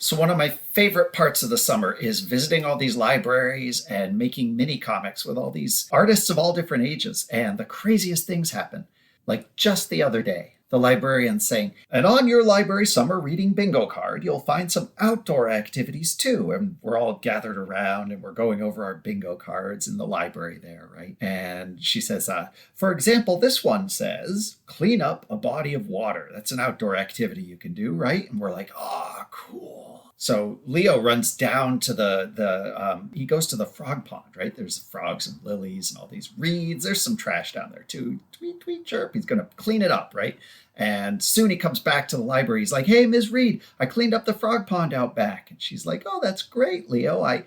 So one of my favorite parts of the summer is visiting all these libraries and making mini comics with all these artists of all different ages. And the craziest things happen. Like just the other day, the librarian saying, and on your library summer reading bingo card, you'll find some outdoor activities too. And we're all gathered around and we're going over our bingo cards in the library there, right? And she says, for example, this one says, clean up a body of water. That's an outdoor activity you can do, right? And we're like, oh, cool. So Leo runs down to he goes to the frog pond, right? There's frogs and lilies and all these reeds. There's some trash down there too. Tweet, tweet, chirp. He's going to clean it up, right? And soon he comes back to the library. He's like, hey, Ms. Reed, I cleaned up the frog pond out back. And she's like, oh, that's great, Leo.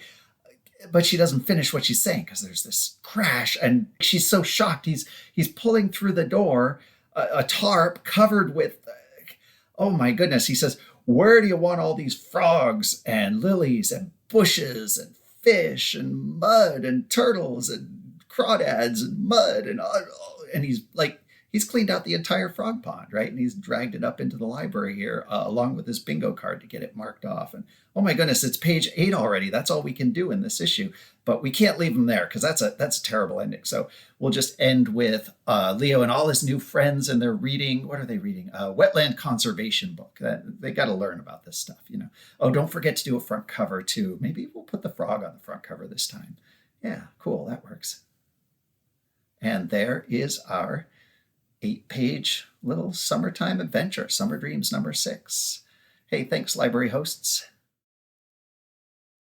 But she doesn't finish what she's saying because there's this crash. And she's so shocked. He's pulling through the door, a tarp covered with, oh my goodness. He says, where do you want all these frogs and lilies and bushes and fish and mud and turtles and crawdads and mud and he's cleaned out the entire frog pond, right? And he's dragged it up into the library here along with his bingo card to get it marked off. And oh my goodness, it's page 8 already. That's all we can do in this issue, but we can't leave him there because that's a terrible ending. So we'll just end with Leo and all his new friends, and they're reading. What are they reading? Wetland conservation book. They got to learn about this stuff, you know. Oh, don't forget to do a front cover too. Maybe we'll put the frog on the front cover this time. Yeah, cool. That works. And there is our 8-page little summertime adventure, Summer Dreams number 6. Hey, thanks, library hosts.